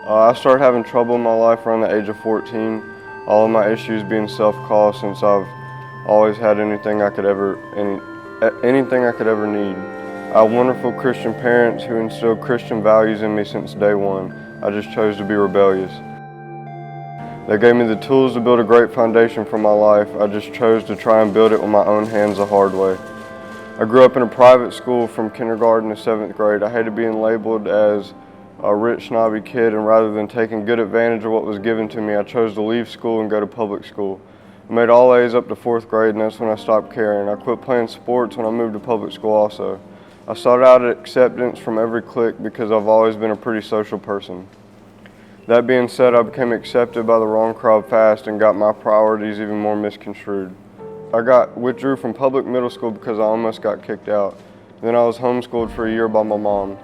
I started having trouble in my life around the age of 14, all of my issues being self-caused since I've always had anything I could ever need. I have wonderful Christian parents who instilled Christian values in me since day one. I just chose to be rebellious. They gave me the tools to build a great foundation for my life. I just chose to try and build it with my own hands the hard way. I grew up in a private school from kindergarten to 7th grade. I hated being labeled as a rich, snobby kid, and rather than taking good advantage of what was given to me, I chose to leave school and go to public school. I made all A's up to 4th grade, and that's when I stopped caring. I quit playing sports when I moved to public school also. I sought out acceptance from every clique because I've always been a pretty social person. That being said, I became accepted by the wrong crowd fast and got my priorities even more misconstrued. I withdrew from public middle school because I almost got kicked out. Then I was homeschooled for a year by my mom.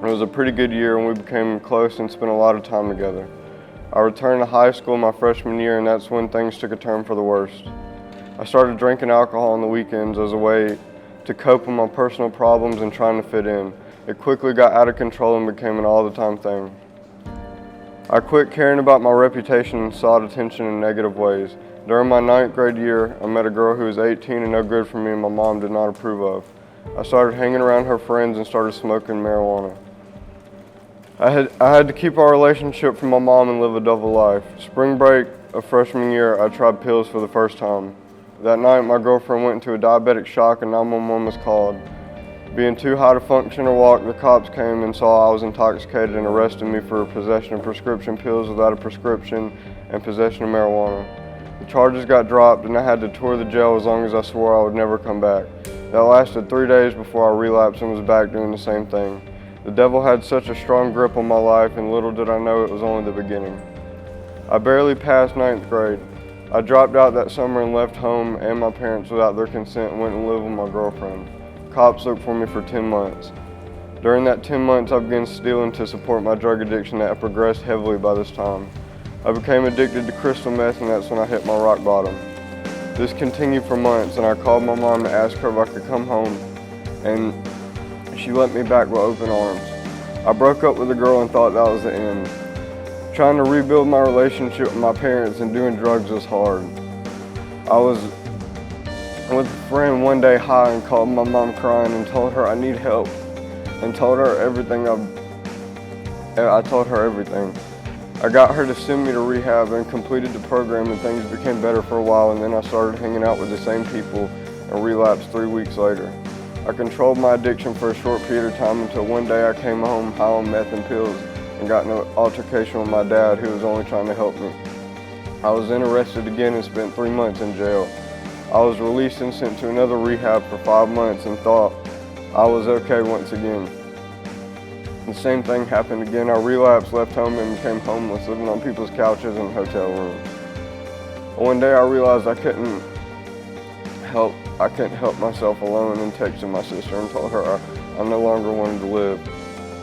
It was a pretty good year and we became close and spent a lot of time together. I returned to high school my freshman year and that's when things took a turn for the worst. I started drinking alcohol on the weekends as a way to cope with my personal problems and trying to fit in. It quickly got out of control and became an all-the-time thing. I quit caring about my reputation and sought attention in negative ways. During my 9th grade year, I met a girl who was 18 and no good for me and my mom did not approve of. I started hanging around her friends and started smoking marijuana. I had to keep our relationship from my mom and live a double life. Spring break of freshman year, I tried pills for the first time. That night, my girlfriend went into a diabetic shock and 911 was called. Being too high to function or walk, the cops came and saw I was intoxicated and arrested me for possession of prescription pills without a prescription and possession of marijuana. The charges got dropped and I had to tour the jail as long as I swore I would never come back. That lasted 3 days before I relapsed and was back doing the same thing. The devil had such a strong grip on my life and little did I know it was only the beginning. I barely passed 9th grade. I dropped out that summer and left home and my parents without their consent and went and lived with my girlfriend. Cops looked for me for 10 months. During that 10 months, I began stealing to support my drug addiction that had progressed heavily by this time. I became addicted to crystal meth and that's when I hit my rock bottom. This continued for months and I called my mom to ask her if I could come home and she let me back with open arms. I broke up with the girl and thought that was the end. Trying to rebuild my relationship with my parents and doing drugs was hard. I was with a friend one day high and called my mom crying and told her I need help and told her everything. I told her everything. I got her to send me to rehab and completed the program and things became better for a while and then I started hanging out with the same people and relapsed 3 weeks later. I controlled my addiction for a short period of time until one day I came home high on meth and pills and got in an altercation with my dad who was only trying to help me. I was then arrested again and spent 3 months in jail. I was released and sent to another rehab for 5 months and thought I was okay once again. The same thing happened again. I relapsed, left home and became homeless, living on people's couches in hotel rooms. One day I realized I couldn't help myself alone and texted my sister and told her I no longer wanted to live.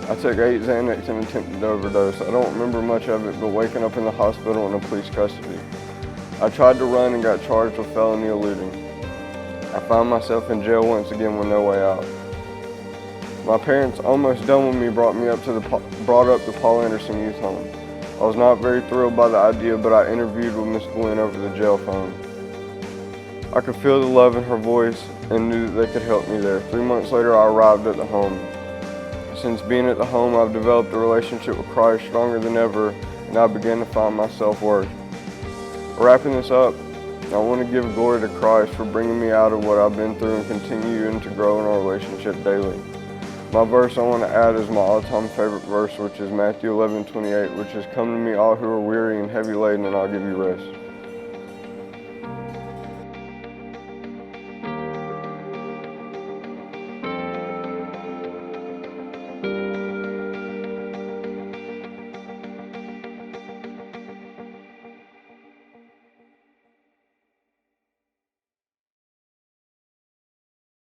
I took 8 Xanax and attempted to overdose. I don't remember much of it, but waking up in the hospital in police custody. I tried to run and got charged with felony eluding. I found myself in jail once again with no way out. My parents, almost done with me, brought up the Paul Anderson Youth Home. I was not very thrilled by the idea, but I interviewed with Miss Gwen over the jail phone. I could feel the love in her voice and knew that they could help me there. 3 months later, I arrived at the home. Since being at the home, I've developed a relationship with Christ stronger than ever, and I began to find my self-worth. Wrapping this up, I want to give glory to Christ for bringing me out of what I've been through and continuing to grow in our relationship daily. My verse I want to add is my all-time favorite verse, which is Matthew 11:28, which is, "Come to me all who are weary and heavy laden, and I'll give you rest."